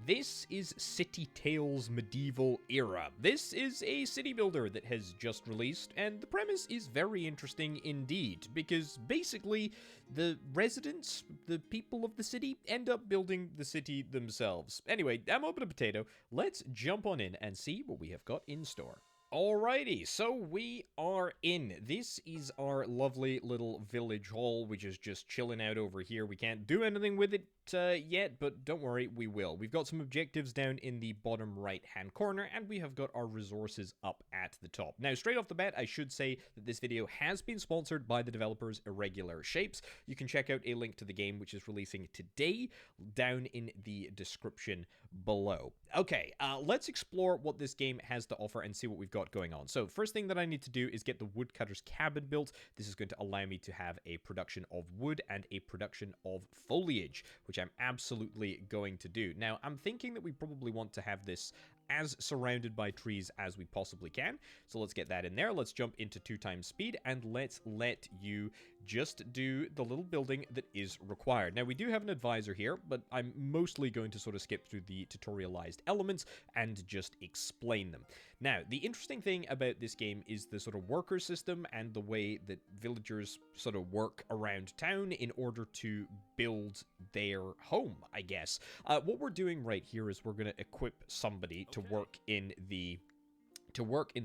This is City Tales Medieval Era. This is a city builder that has just released, and the premise is very interesting indeed, because basically the residents, the people of the city, end up building the city themselves. Anyway, I'm Orbital Potato. Let's jump on in and see what we have got in store. Alrighty, so we are in. This is our lovely little village hall, which is just chilling out over here. We can't do anything with it yet, but don't worry, we will. We've got some objectives down in the bottom right-hand corner, and we have got our resources up at the top. Now, straight off the bat, I should say that this video has been sponsored by the developers Irregular Shapes. You can check out a link to the game, which is releasing today, down in the description below. Okay, let's explore what this game has to offer and see what we've got going on. So first thing that I need to do is get the woodcutter's cabin built. This is going to allow me to have a production of wood and a production of foliage, which I'm absolutely going to do. Now, I'm thinking that we probably want to have this as surrounded by trees as we possibly can. So let's get that in there. Let's jump into 2x speed and let's let you just do the little building that is required. Now, we do have an advisor here, but I'm mostly going to sort of skip through the tutorialized elements and just explain them. Now, the interesting thing about this game is the sort of worker system and the way that villagers sort of work around town in order to build their home, I guess. What we're doing right here is we're going to equip somebody to work in the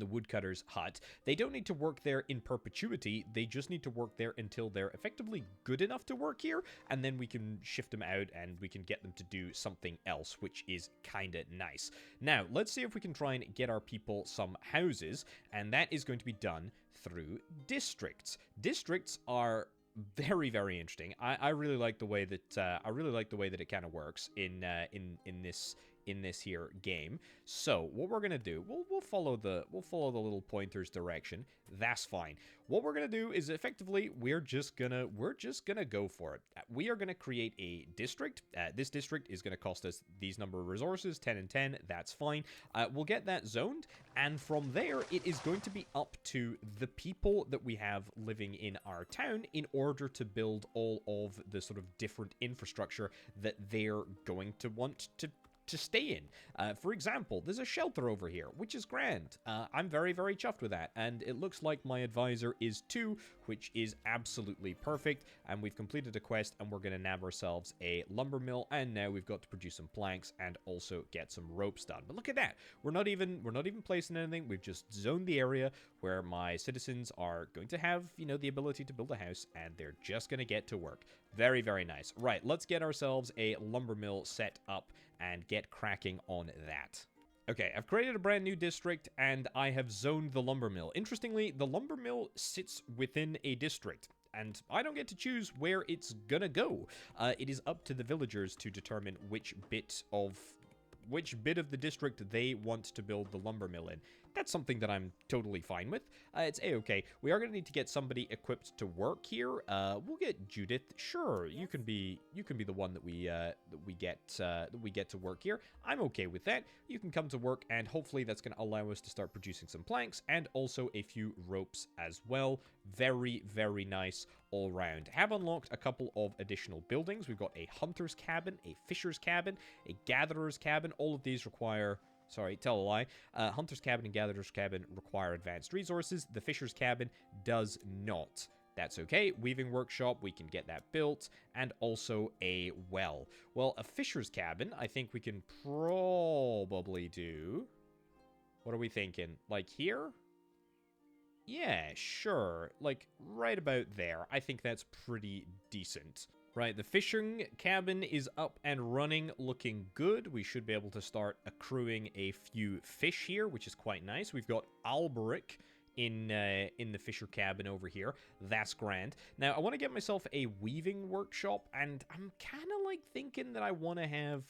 woodcutter's hut. They don't need to work there in perpetuity. They just need to work there until they're effectively good enough to work here, and then we can shift them out and we can get them to do something else, which is kind of nice. Now, let's see if we can try and get our people some houses, and that is going to be done through districts. Districts are very, very interesting. I really like the way that it kind of works in this here game. So what we're gonna do, we'll follow the little pointer's direction. That's fine. What we're gonna do is effectively we're just gonna go for it. We are gonna create a district. This district is gonna cost us these number of resources, 10 and 10. That's fine. We'll get that zoned, and from there it is going to be up to the people that we have living in our town in order to build all of the sort of different infrastructure that they're going to want to stay in. For example, there's a shelter over here, which is grand. I'm very, very chuffed with that, and it looks like my advisor is too, which is absolutely perfect. And we've completed a quest, and we're going to nab ourselves a lumber mill, and now we've got to produce some planks and also get some ropes done. But look at that. We're not even placing anything. We've just zoned the area where my citizens are going to have, you know, the ability to build a house, and they're just going to get to work. Very, very nice. Right, let's get ourselves a lumber mill set up and get cracking on that. Okay, I've created a brand new district, and I have zoned the lumber mill. Interestingly, the lumber mill sits within a district, and I don't get to choose where it's gonna go. It is up to the villagers to determine which bit of the district they want to build the lumber mill in. That's something that I'm totally fine with. It's a-okay. We are going to need to get somebody equipped to work here. We'll get Judith. Sure, you can be the one that we get to work here. I'm okay with that. You can come to work, and hopefully that's going to allow us to start producing some planks and also a few ropes as well. Very, very nice all round. Have unlocked a couple of additional buildings. We've got a hunter's cabin, a fisher's cabin, a gatherer's cabin. All of these require... Sorry, tell a lie. Hunter's cabin and gatherer's cabin require advanced resources. The fisher's cabin does not. That's okay. Weaving workshop, we can get that built. And also a well. Well, a fisher's cabin, I think we can probably do... What are we thinking? Like here? Yeah, sure. Like, right about there. I think that's pretty decent. Right, the fishing cabin is up and running, looking good. We should be able to start accruing a few fish here, which is quite nice. We've got Alberic in the fisher cabin over here. That's grand. Now, I want to get myself a weaving workshop, and I'm kind of like thinking that I want to have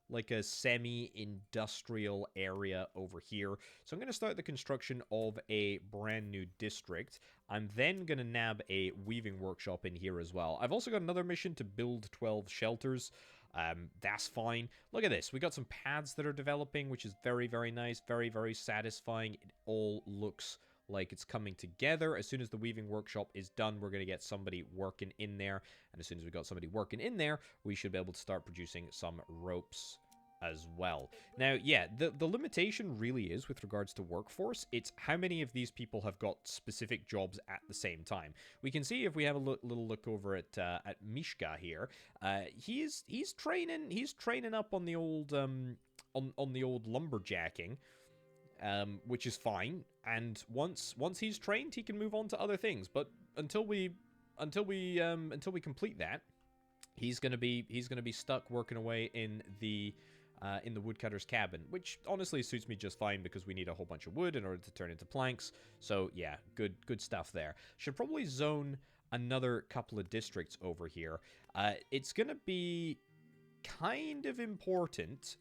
like a semi-industrial area over here. So I'm going to start the construction of a brand new district. I'm then going to nab a weaving workshop in here as well. I've also got another mission to build 12 shelters. That's fine. Look at this. We got some paths that are developing, which is very, very nice. Very, very satisfying. It all looks like it's coming together. As soon as the weaving workshop is done, we're going to get somebody working in there. And as soon as we got somebody working in there, we should be able to start producing some ropes as well. Now, yeah, the limitation really is with regards to workforce. It's how many of these people have got specific jobs at the same time. We can see if we have a little look over at Mishka here. He's training up on the old on the old lumberjacking. Which is fine, and once he's trained, he can move on to other things. But until we complete that, he's gonna be stuck working away in the woodcutter's cabin, which honestly suits me just fine because we need a whole bunch of wood in order to turn into planks. So yeah, good stuff there. Should probably zone another couple of districts over here. It's gonna be kind of important,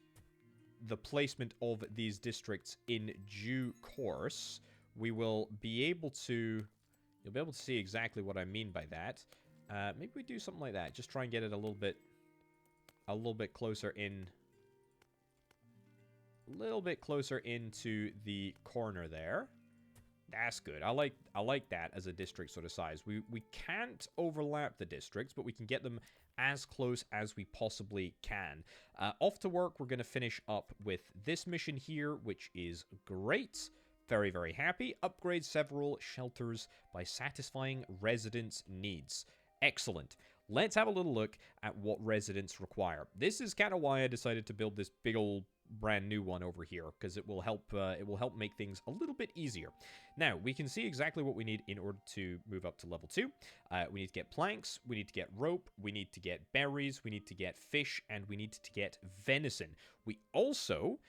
the placement of these districts in due course. We will be able to... You'll be able to see exactly what I mean by that. Maybe we do something like that. Just try and get it a little bit closer in... A little bit closer into the corner there. That's good. I like that as a district sort of size. We can't overlap the districts, but we can get them as close as we possibly can. Off to work, we're going to finish up with this mission here, which is great. Very, very happy. Upgrade several shelters by satisfying residents' needs. Excellent. Let's have a little look at what residents require. This is kind of why I decided to build this big old brand new one over here, because it will help make things a little bit easier. Now, we can see exactly what we need in order to move up to level 2. We need to get planks, we need to get rope, we need to get berries, we need to get fish, and we need to get venison. We also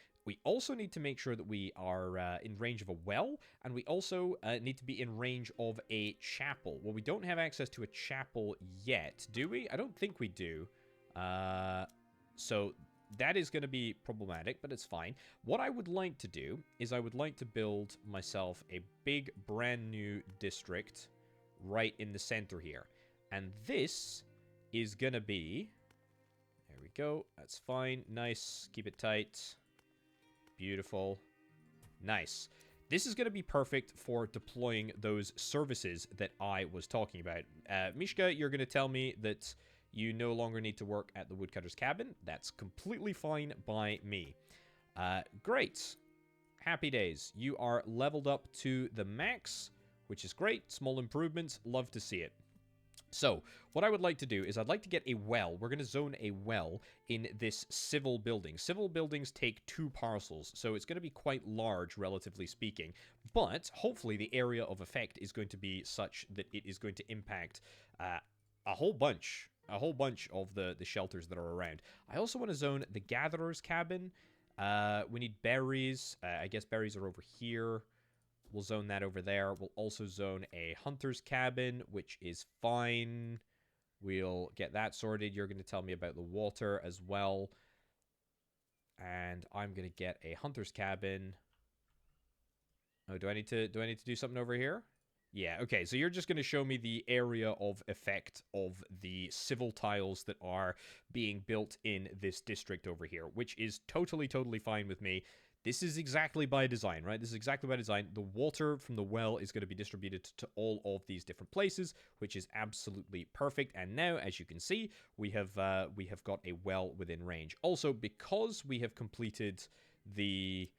need to make sure that we are in range of a well, and we also need to be in range of a chapel. Well, we don't have access to a chapel yet, do we? I don't think we do. So that is going to be problematic, but it's fine. What I would like to do is I would like to build myself a big brand new district right in the center here. And this is going to be... There we go. That's fine. Nice. Keep it tight. Beautiful. Nice. This is going to be perfect for deploying those services that I was talking about. Mishka, you're going to tell me that you no longer need to work at the woodcutter's cabin. That's completely fine by me. Great. Happy days. You are leveled up to the max, which is great. Small improvements. Love to see it. So, what I would like to do is I'd like to get a well. We're going to zone a well in this civil building. Civil buildings take 2 parcels, so it's going to be quite large, relatively speaking. But, hopefully, the area of effect is going to be such that it is going to impact a whole bunch of the shelters that are around. I also want to zone the gatherer's cabin. We need berries. I guess berries are over here. We'll zone that over there. We'll also zone a hunter's cabin, which is fine. We'll get that sorted. You're going to tell me about the water as well. And I'm going to get a hunter's cabin. Oh, do I need to do something over here? Yeah, okay, so you're just going to show me the area of effect of the civil tiles that are being built in this district over here, which is totally fine with me. This is exactly by design, right? This is exactly by design. The water from the well is going to be distributed to all of these different places, which is absolutely perfect. And now, as you can see, we have got a well within range. Also, because we have completed the...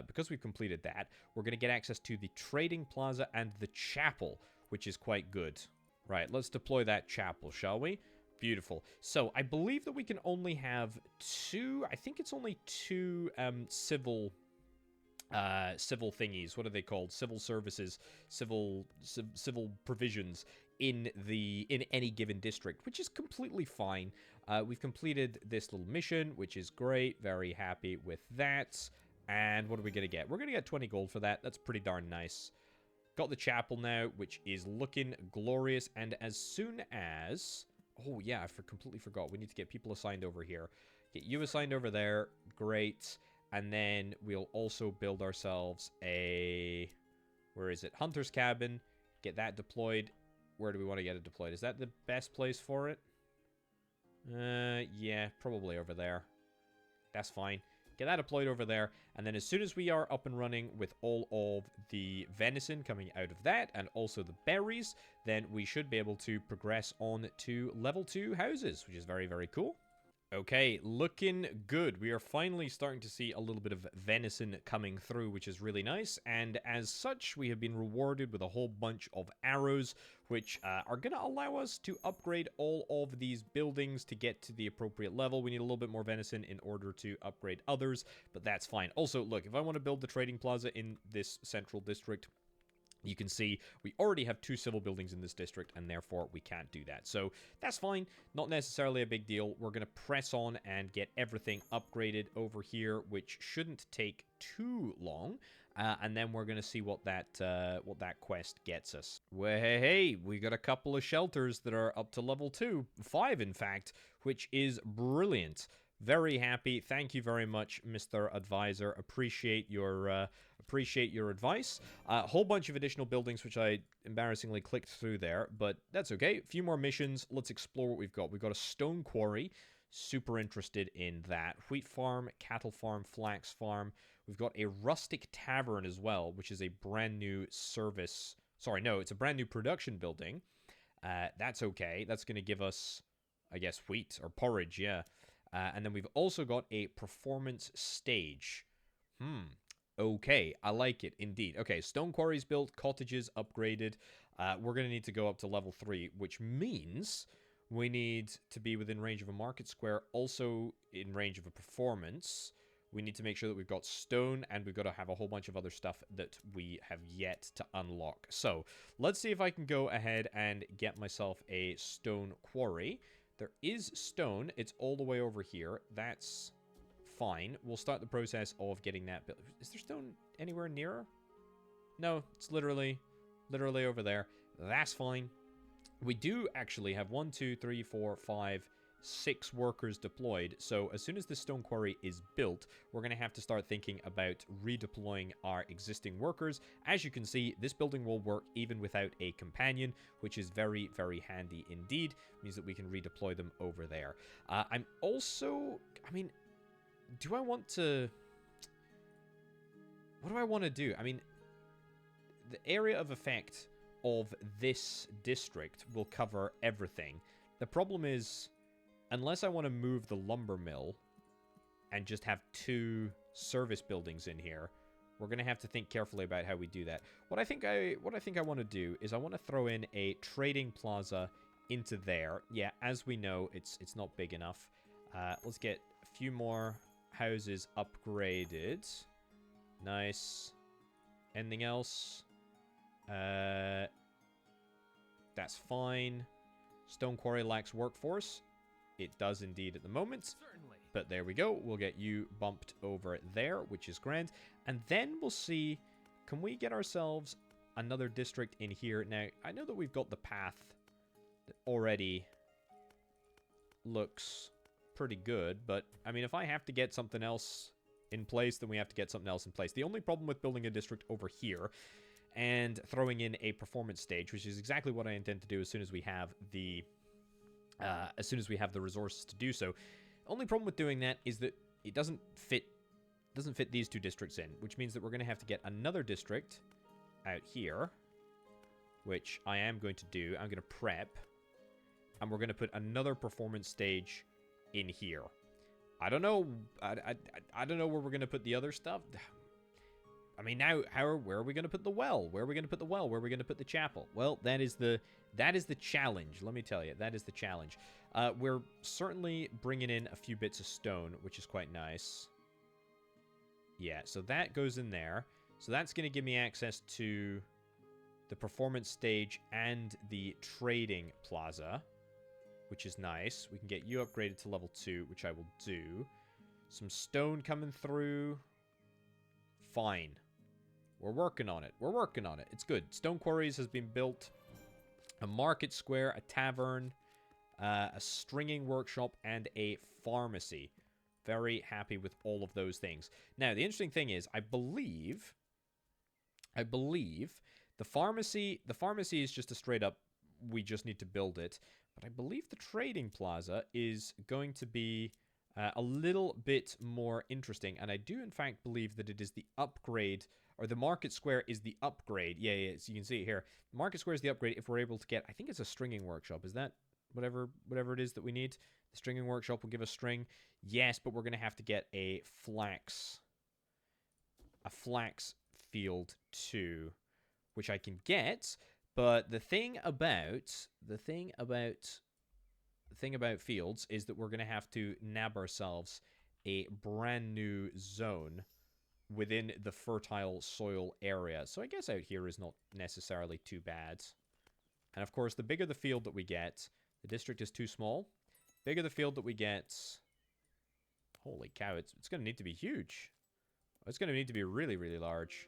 because we've completed that, we're going to get access to the trading plaza and the chapel, which is quite good. Right, let's deploy that chapel, shall we? Beautiful. So, I believe that we can only have 2... I think it's only 2 civil thingies. What are they called? Civil services, civil provisions in any given district, which is completely fine. We've completed this little mission, which is great. Very happy with that. And what are we going to get? We're going to get 20 gold for that. That's pretty darn nice. Got the chapel now, which is looking glorious. And as soon as... Oh, yeah, I completely forgot. We need to get people assigned over here. Get you assigned over there. Great. And then we'll also build ourselves a... Where is it? Hunter's cabin. Get that deployed. Where do we want to get it deployed? Is that the best place for it? Yeah, probably over there. That's fine. Get that deployed over there, and then as soon as we are up and running with all of the venison coming out of that, and also the berries, then we should be able to progress on to level 2 houses, which is very, very cool. Okay, looking good. We are finally starting to see a little bit of venison coming through, which is really nice. And as such, we have been rewarded with a whole bunch of arrows, which are going to allow us to upgrade all of these buildings to get to the appropriate level. We need a little bit more venison in order to upgrade others, but that's fine. Also, look, if I want to build the trading plaza in this central district, you can see we already have 2 civil buildings in this district, and therefore we can't do that. So that's fine. Not necessarily a big deal. We're going to press on and get everything upgraded over here, which shouldn't take too long. And then we're going to see what that quest gets us. Well, hey, we got a couple of shelters that are up to level 2. 5, in fact, which is brilliant. Very happy. Thank you very much, Mr. Advisor. Appreciate your advice. A whole bunch of additional buildings, which I embarrassingly clicked through there, but that's okay. A few more missions. Let's explore what we've got. We've got a stone quarry. Super interested in that. Wheat farm, cattle farm, flax farm. We've got a rustic tavern as well, which is a brand new service. Sorry, no, it's a brand new production building. That's okay. That's going to give us, I guess, wheat or porridge, yeah. And then we've also got a performance stage. Okay, I like it, indeed. Okay, stone quarries built, cottages upgraded. We're going to need to go up to level 3, which means we need to be within range of a market square, also in range of a performance. We need to make sure that we've got stone, and we've got to have a whole bunch of other stuff that we have yet to unlock. So, let's see if I can go ahead and get myself a stone quarry. There is stone. It's all the way over here. That's fine. We'll start the process of getting that built. Is there stone anywhere nearer? No, it's literally over there. That's fine. We do actually have 1, 2, 3, 4, 5, 6 workers deployed. So as soon as this stone quarry is built, we're going to have to start thinking about redeploying our existing workers. As you can see, this building will work even without a companion, which is very, very handy indeed. It means that we can redeploy them over there. I'm also, I mean, do I want to... What do I want to do? I mean, the area of effect of this district will cover everything. The problem is, unless I want to move the lumber mill and just have 2 service buildings in here, we're going to have to think carefully about how we do that. What I think I want to do is I want to throw in a trading plaza into there. Yeah, as we know, it's not big enough. Let's get a few more houses upgraded. Nice. Anything else? That's fine. Stone quarry lacks workforce. It does indeed at the moment. Certainly. But there we go. We'll get you bumped over there, which is grand. And then we'll see, can we get ourselves another district in here? Now, I know that we've got the path that already looks pretty good, but I mean, if I have to get something else in place, then we have to get something else in place. The only problem with building a district over here and throwing in a performance stage, which is exactly what I intend to do as soon as we have the resources to do so. Only problem with doing that is that it doesn't fit these 2 districts in, which means that we're going to have to get another district out here, which I am going to do. I'm going to prep, and we're going to put another performance stage in here. I don't know. I don't know where we're going to put the other stuff. I mean, now, where are we going to put the well? Where are we going to put the well? Where are we going to put the chapel? Well, that is the challenge. Let me tell you, that is the challenge. We're certainly bringing in a few bits of stone, which is quite nice. Yeah, so that goes in there. So that's going to give me access to the performance stage and the trading plaza, which is nice. We can get you upgraded to level 2, which I will do. Some stone coming through. Fine. We're working on it. We're working on it. It's good. Stone quarries has been built. A market square, a tavern, a stringing workshop, and a pharmacy. Very happy with all of those things. Now, the interesting thing is, I believe the pharmacy is just a straight up, we just need to build it. But I believe the trading plaza is going to be a little bit more interesting. And I do, in fact, believe that it is the upgrade, or the market square is the upgrade. Yeah, so you can see it here. Market square is the upgrade if we're able to get, I think it's a stringing workshop. Is that whatever it is that we need. The stringing workshop will give us string. Yes, but we're going to have to get a flax field too, which I can get. But the thing about fields is that we're going to have to nab ourselves a brand new zone within the fertile soil area. So I guess out here is not necessarily too bad. And of course, the bigger the field that we get, the district is too small. Bigger the field that we get, holy cow, it's going to need to be huge. It's going to need to be really, really large.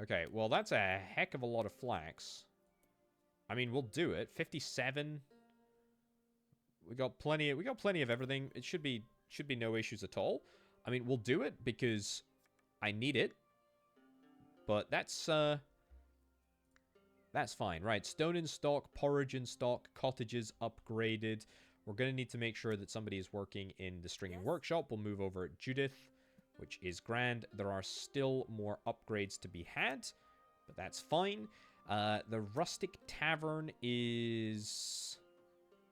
Okay, well, that's a heck of a lot of flax. I mean, we'll do it. 57. We got plenty of everything. It should be no issues at all. I mean, we'll do it because I need it. But that's fine. Right, stone in stock, porridge in stock, cottages upgraded. We're going to need to make sure that somebody is working in the stringing workshop. We'll move over Judith, which is grand. There are still more upgrades to be had, but that's fine. The rustic tavern is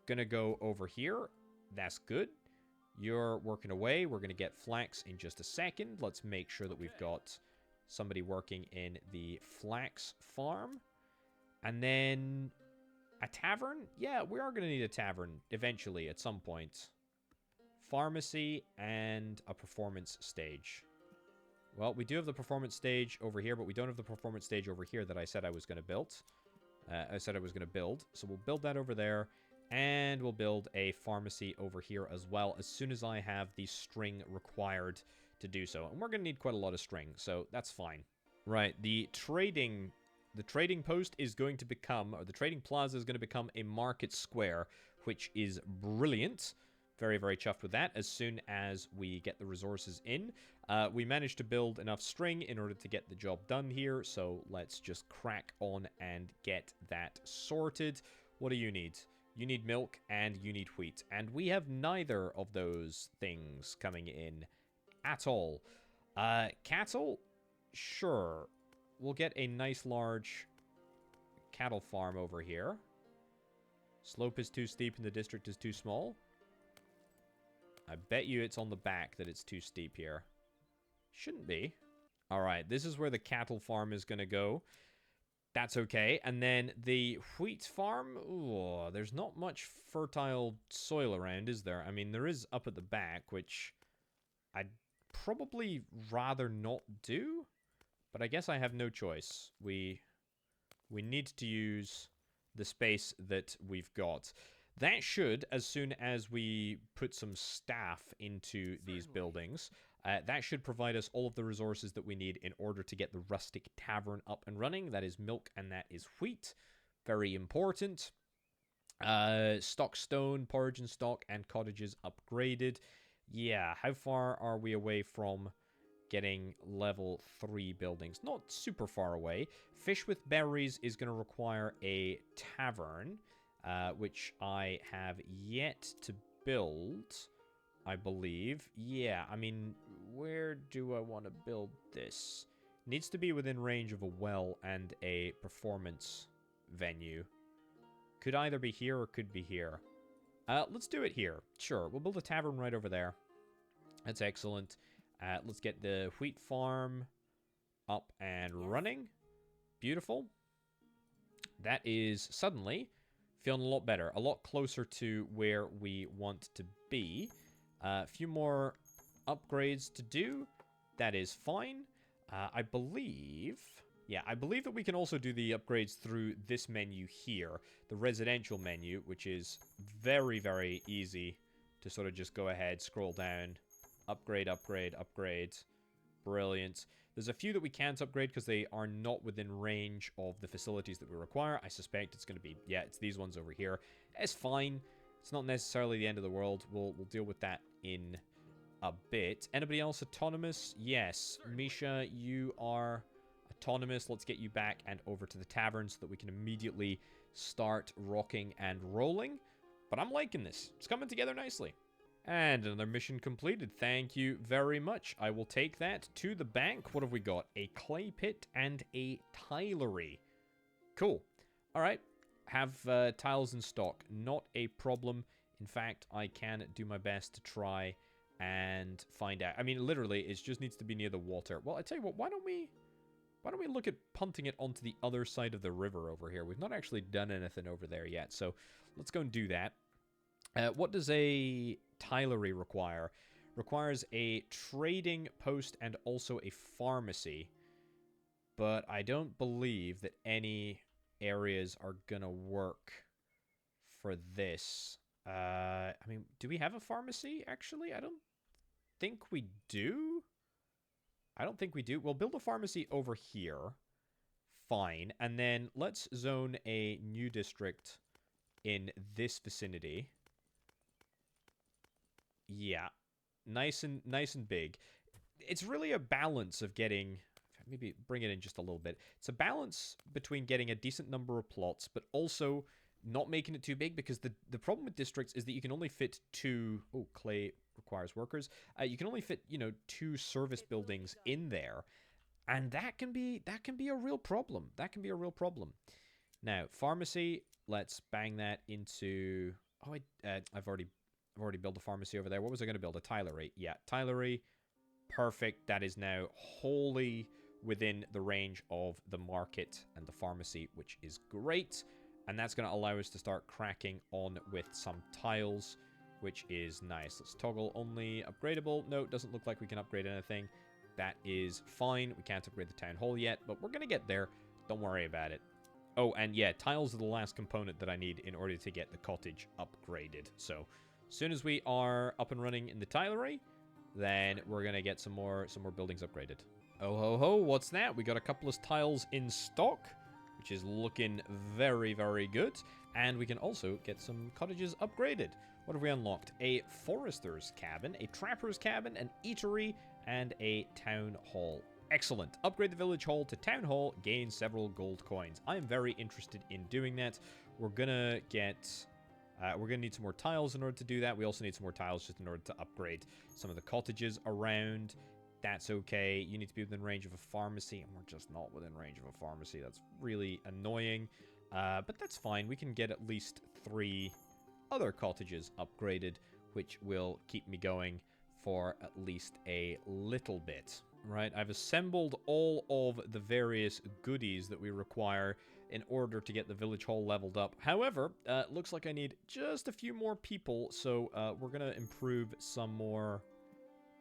going to go over here. That's good. You're working away. We're going to get flax in just a second. Let's make sure that we've got somebody working in the flax farm. And then a tavern? Yeah, we are going to need a tavern eventually at some point. Pharmacy and a performance stage. Well, we do have the performance stage over here, but we don't have the performance stage over here that I said I was going to build. So we'll build that over there. And we'll build a pharmacy over here as well as soon as I have the string required to do so. And we're going to need quite a lot of string, so that's fine. Right, the trading post is going to become, or the trading plaza is going to become a market square, which is brilliant. Very, very chuffed with that as soon as we get the resources in. We managed to build enough string in order to get the job done here, so let's just crack on and get that sorted. What do you need? You need milk and you need wheat. And we have neither of those things coming in at all. Cattle? Sure. We'll get a nice large cattle farm over here. Slope is too steep and the district is too small. I bet you it's on the back that it's too steep here. Shouldn't be. Alright, this is where the cattle farm is going to go. That's okay. And then the wheat farm, ooh, there's not much fertile soil around, is there? I mean, there is up at the back, which I'd probably rather not do, but I guess I have no choice. We need to use the space that we've got. That should, as soon as we put some staff into these buildings, that should provide us all of the resources that we need in order to get the rustic tavern up and running. That is milk and that is wheat. Very important. Stock stone, porridge and stock, and cottages upgraded. Yeah, how far are we away from getting level 3 buildings? Not super far away. Fish with berries is going to require a tavern, which I have yet to build, I believe. Yeah, I mean, where do I want to build this? Needs to be within range of a well and a performance venue. Could either be here or could be here. Let's do it here. Sure, we'll build a tavern right over there. That's excellent. Let's get the wheat farm up and running. Beautiful. That is suddenly feeling a lot better. A lot closer to where we want to be. A few more upgrades to do. That is fine. I believe... Yeah, I believe that we can also do the upgrades through this menu here. The residential menu, which is very, very easy to sort of just go ahead, scroll down. Upgrade, upgrade, upgrade. Brilliant. There's a few that we can't upgrade because they are not within range of the facilities that we require. I suspect it's going to be... Yeah, it's these ones over here. It's fine. It's not necessarily the end of the world. We'll deal with that in a bit. Anybody else autonomous? Yes. Misha, you are autonomous. Let's get you back and over to the tavern so that we can immediately start rocking and rolling. But I'm liking this. It's coming together nicely. And another mission completed. Thank you very much. I will take that to the bank. What have we got? A clay pit and a tilery. Cool. All right. have tiles in stock. Not a problem. In fact, I can do my best to try and find out. I mean, literally, it just needs to be near the water. Well, I tell you what, why don't we look at punting it onto the other side of the river over here? We've not actually done anything over there yet, so let's go and do that. What does a tilery require? Requires a trading post and also a pharmacy. But I don't believe that any areas are gonna work for this. I mean, do we have a pharmacy, actually? I don't think we do. I don't think we do. We'll build a pharmacy over here. Fine. And then let's zone a new district in this vicinity. Yeah. Nice and big. It's really a balance of getting... Maybe bring it in just a little bit. It's a balance between getting a decent number of plots, but also not making it too big, because the problem with districts is that you can only fit 2... Oh, clay requires workers. You can only fit, 2 service buildings in there, and that can be a real problem. That can be a real problem. Now, pharmacy, let's bang that into... Oh, I've already built a pharmacy over there. What was I going to build? A tilery. Yeah, tilery. Perfect. That is now wholly within the range of the market and the pharmacy, which is great. And that's going to allow us to start cracking on with some tiles, which is nice. Let's toggle only upgradable. No, it doesn't look like we can upgrade anything. That is fine. We can't upgrade the town hall yet, but we're going to get there. Don't worry about it. Oh, and yeah, tiles are the last component that I need in order to get the cottage upgraded. So as soon as we are up and running in the tilery, then we're going to get some more buildings upgraded. Oh ho ho, what's that? We got a couple of tiles in stock, which is looking very, very good. And we can also get some cottages upgraded. What have we unlocked? A forester's cabin, a trapper's cabin, an eatery, and a town hall. Excellent. Upgrade the village hall to town hall, gain several gold coins. I am very interested in doing that. We're gonna need some more tiles in order to do that. We also need some more tiles just in order to upgrade some of the cottages around. That's okay. You need to be within range of a pharmacy, and we're just not within range of a pharmacy. That's really annoying. But that's fine. We can get at least 3 other cottages upgraded, which will keep me going for at least a little bit. Right, I've assembled all of the various goodies that we require in order to get the village hall leveled up. However, looks like I need just a few more people, so we're going to improve some more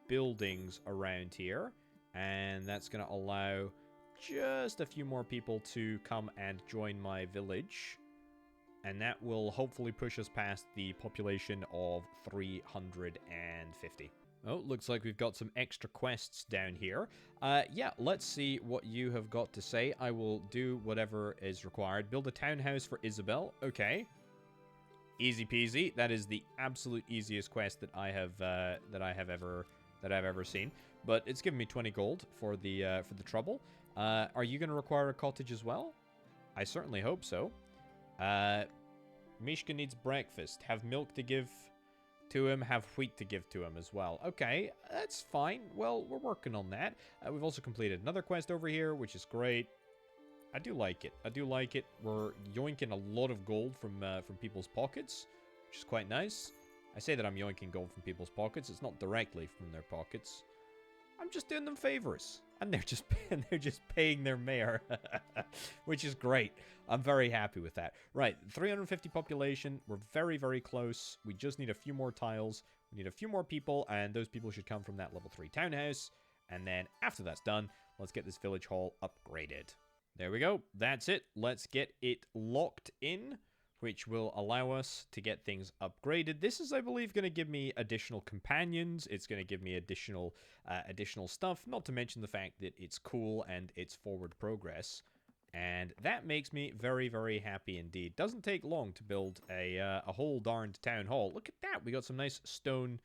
buildings around here, and that's going to allow just a few more people to come and join my village, and that will hopefully push us past the population of 350. Oh, looks like we've got some extra quests down here. Yeah, let's see what you have got to say. I will do whatever is required. Build a townhouse for Isabel. Okay. Easy peasy. That is the absolute easiest quest that I have ever seen. But it's given me 20 gold for the trouble. Are you going to require a cottage as well? I certainly hope so. Mishka needs breakfast. Have milk to give to him, have wheat to give to him as well. Okay, that's fine. Well, we're working on that. We've also completed another quest over here, which is great. I do like it. I do like it. We're yoinking a lot of gold from people's pockets, which is quite nice. I say that I'm yoinking gold from people's pockets. It's not directly from their pockets. I'm just doing them favors, and they're just paying their mayor, which is great. I'm very happy with that. Right, 350 population. We're very, very close. We just need a few more tiles. We need a few more people, and those people should come from that level 3 townhouse. And then after that's done, let's get this village hall upgraded. There we go. That's it. Let's get it locked in, which will allow us to get things upgraded. This is, I believe, going to give me additional companions. It's going to give me additional stuff, not to mention the fact that it's cool and it's forward progress. And that makes me very, very happy indeed. Doesn't take long to build a whole darned town hall. Look at that. We got some nice stone...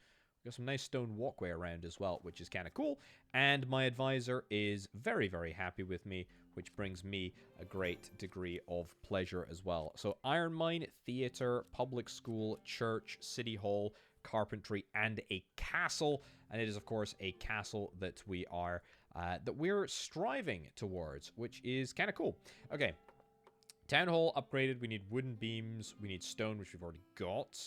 Got some nice stone walkway around as well, which is kind of cool. And my advisor is very, very happy with me, which brings me a great degree of pleasure as well. So iron mine, theater, public school, church, city hall, carpentry, and a castle. And it is, of course, a castle that we're striving towards, which is kind of cool. Okay. Town hall upgraded. We need wooden beams. We need stone, which we've already got.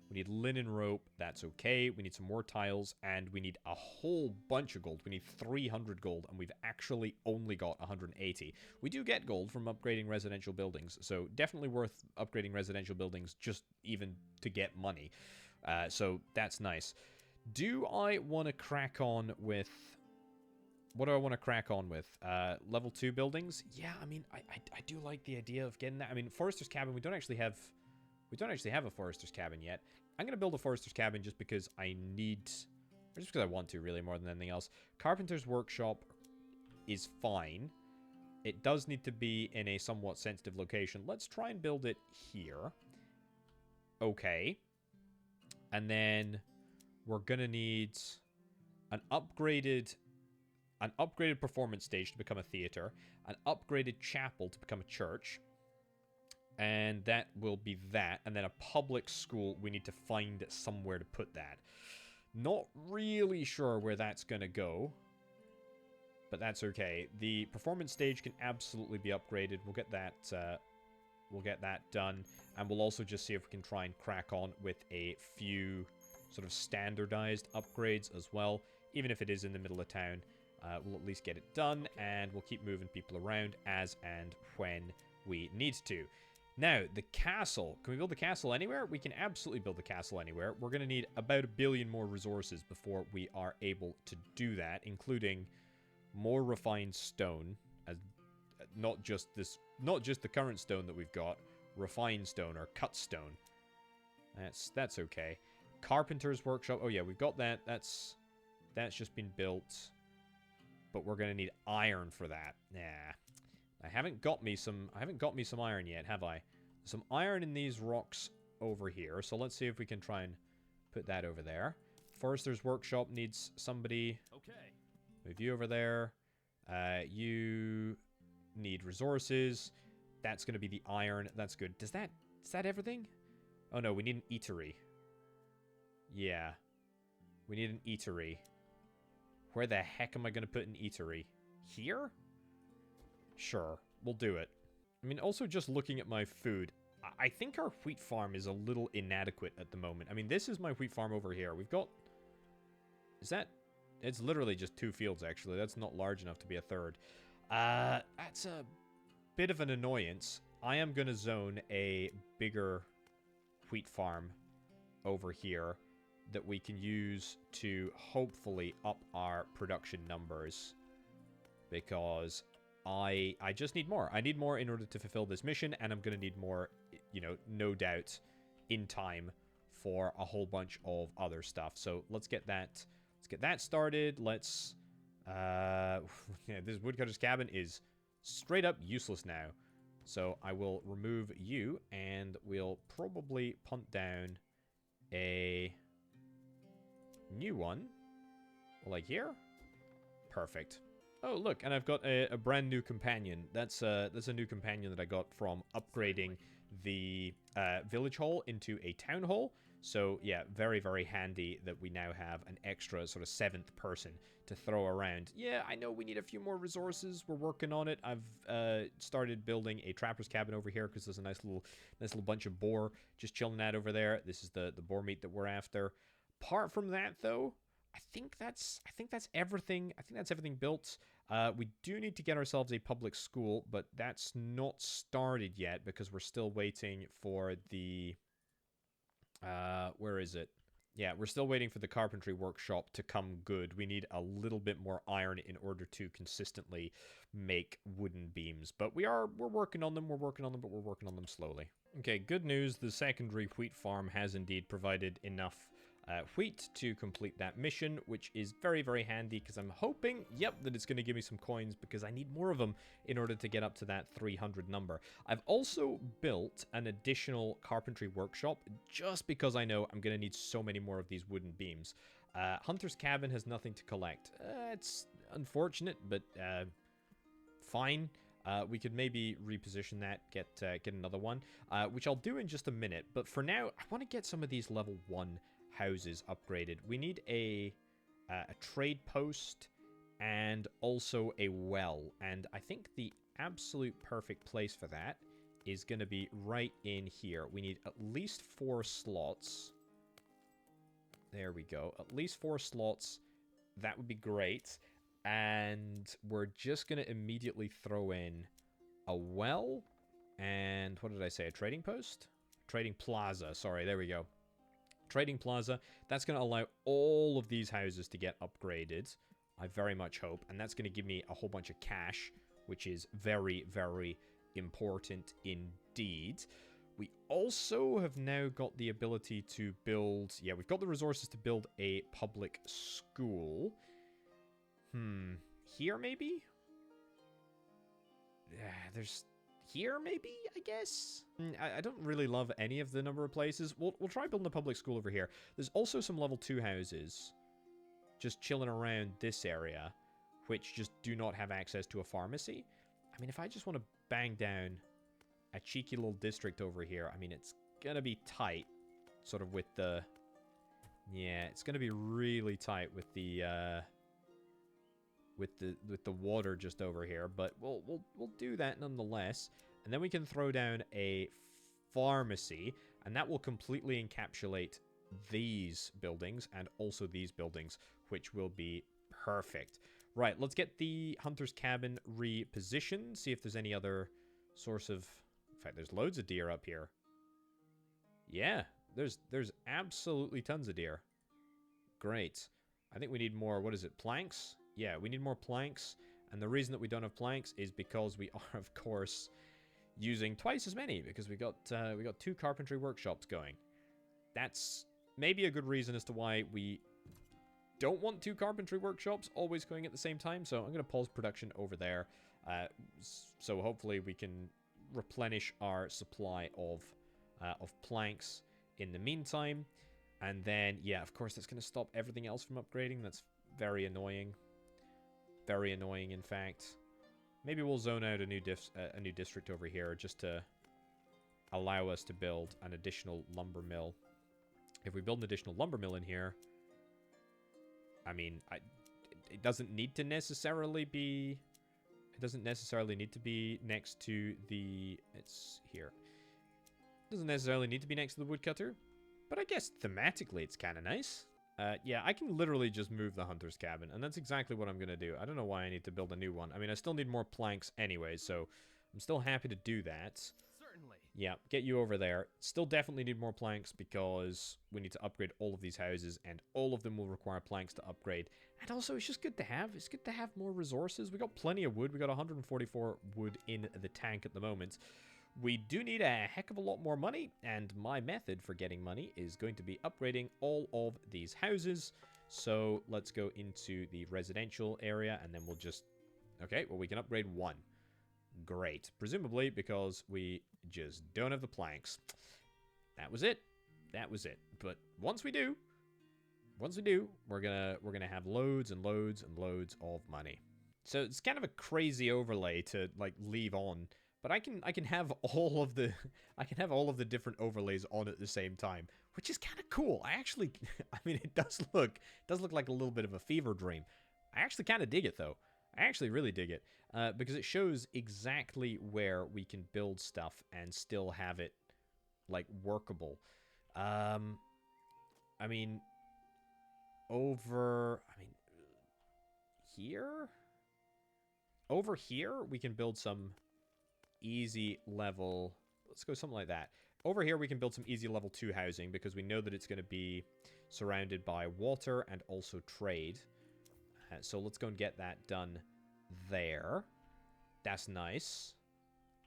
We need linen rope. That's okay. We need some more tiles, and we need a whole bunch of gold. We need 300 gold, and we've actually only got 180. We do get gold from upgrading residential buildings, so definitely worth upgrading residential buildings just even to get money. So that's nice. Do I want to crack on with... What do I want to crack on with? Level 2 buildings? Yeah, I mean, I do like the idea of getting that. I mean, Forester's Cabin, we don't actually have a Forester's Cabin yet. I'm going to build a Forester's Cabin just because I need... Or just because I want to, really, more than anything else. Carpenter's Workshop is fine. It does need to be in a somewhat sensitive location. Let's try and build it here. Okay. And then we're going to need an upgraded performance stage to become a theater, an upgraded chapel to become a church, and that will be that, and then a public school. We need to find somewhere to put that. Not really sure where that's going to go, but that's okay. The performance stage can absolutely be upgraded. We'll get that done, and we'll also just see if we can try and crack on with a few sort of standardized upgrades as well, even if it is in the middle of town. We'll at least get it done, and we'll keep moving people around as and when we need to. Now, the castle. Can we build the castle anywhere? We can absolutely build the castle anywhere. We're going to need about 1 billion more resources before we are able to do that, including more refined stone. Not just the current stone that we've got. Refined stone or cut stone. That's okay. Carpenter's Workshop. Oh yeah, we've got that. That's just been built. But we're gonna need iron for that. Nah, I haven't got me some iron yet, have I? Some iron in these rocks over here. So let's see if we can try and put that over there. Forester's Workshop needs somebody. Okay. Move you over there. You need resources. That's gonna be the iron. That's good. Is that everything? Oh no, we need an eatery. Yeah, we need an eatery. Where the heck am I going to put an eatery? Here? Sure, we'll do it. I mean, also just looking at my food, I think our wheat farm is a little inadequate at the moment. I mean, this is my wheat farm over here. We've got... It's literally just 2 fields, actually. That's not large enough to be a third. That's a bit of an annoyance. I am going to zone a bigger wheat farm over here that we can use to hopefully up our production numbers, because I just need more. I need more in order to fulfill this mission, and I'm going to need more, you know, no doubt, in time for a whole bunch of other stuff. So let's get that started. Let's yeah, this woodcutter's cabin is straight up useless now. So I will remove you, and we'll probably punt down a new one. Like here? Perfect. Oh, look, and I've got a brand new companion. That's a new companion that I got from upgrading the village hall into a town hall. So, yeah, very, very handy that we now have an extra sort of 7th person to throw around. Yeah, I know we need a few more resources. We're working on it. I've started building a trapper's cabin over here because there's a nice little bunch of boar just chilling out over there. This is the boar meat that we're after. Apart from that, though, I think that's everything. I think that's everything built. We do need to get ourselves a public school, but that's not started yet because we're still waiting for the... where is it? Yeah, we're still waiting for the carpentry workshop to come good. We need a little bit more iron in order to consistently make wooden beams. But we're working on them. We're working on them, but we're working on them slowly. Okay, good news. The secondary wheat farm has indeed provided enough wheat to complete that mission, which is very, very handy because I'm hoping, that it's going to give me some coins because I need more of them in order to get up to that 300 number. I've also built an additional carpentry workshop just because I know I'm going to need so many more of these wooden beams. Hunter's Cabin has nothing to collect. It's unfortunate, but fine. We could maybe reposition that, get another one, which I'll do in just a minute. But for now, I want to get some of these level 1 houses upgraded. We need a trade post and also a well. And I think the absolute perfect place for that is going to be right in here. We need at least 4 slots. There we go. At least 4 slots. That would be great. And we're just going to immediately throw in a well. And what did I say? A trading post? Trading plaza. Sorry, there we go. Trading plaza. That's going to allow all of these houses to get upgraded. I very much hope. And that's going to give me a whole bunch of cash, which is very, very important indeed. We also have now got the ability to build... Yeah, we've got the resources to build a public school. Here, maybe? There's... Here, maybe, I guess? I don't really love any of the number of places. We'll try building a public school over here. There's also some level 2 houses just chilling around this area, which just do not have access to a pharmacy. I mean, if I just want to bang down a cheeky little district over here, I mean, it's gonna be tight, sort of with the... Yeah, it's gonna be really tight with the water just over here, but we'll do that nonetheless. And then we can throw down a pharmacy, and that will completely encapsulate these buildings and also these buildings, which will be perfect. Right, let's get the hunter's cabin repositioned, see if there's any other source of... In fact, there's loads of deer up here. Yeah, there's absolutely tons of deer. Great. I think we need more, what is it, planks? Yeah, we need more planks, and the reason that we don't have planks is because we are, of course, using twice as many, because we got 2 carpentry workshops going. That's maybe a good reason as to why we don't want 2 carpentry workshops always going at the same time, so I'm going to pause production over there, so hopefully we can replenish our supply of planks in the meantime. And then, yeah, of course, that's going to stop everything else from upgrading. That's very annoying. Very annoying, in fact. Maybe we'll zone out a new district over here just to allow us to build an additional lumber mill. If we build an additional lumber mill in here, I mean, it doesn't need to necessarily be... It doesn't necessarily need to be next to the... It's here. It doesn't necessarily need to be next to the woodcutter. But I guess thematically it's kind of nice. Yeah, I can literally just move the hunter's cabin, and that's exactly what I'm going to do. I don't know why I need to build a new one. I mean, I still need more planks anyway, so I'm still happy to do that. Certainly. Yeah, get you over there. Still definitely need more planks because we need to upgrade all of these houses, and all of them will require planks to upgrade. And also, it's just good to have. It's good to have more resources. We got plenty of wood. We got 144 wood in the tank at the moment. We do need a heck of a lot more money, and my method for getting money is going to be upgrading all of these houses. So let's go into the residential area, and then we'll just... Okay, well, we can upgrade 1. Great. Presumably because we just don't have the planks. That was it. That was it. But once we do, we're gonna have loads and loads and loads of money. So it's kind of a crazy overlay to, like, leave on. But I can have all of the different overlays on at the same time, which is kind of cool. I mean, it does look like a little bit of a fever dream. I actually kind of dig it though. I actually really dig it because it shows exactly where we can build stuff and still have it like workable. I mean, over here we can build some easy level, let's go something like that. Over here we can build some easy level 2 housing because we know that it's going to be surrounded by water and also trade. So let's go and get that done there. That's nice.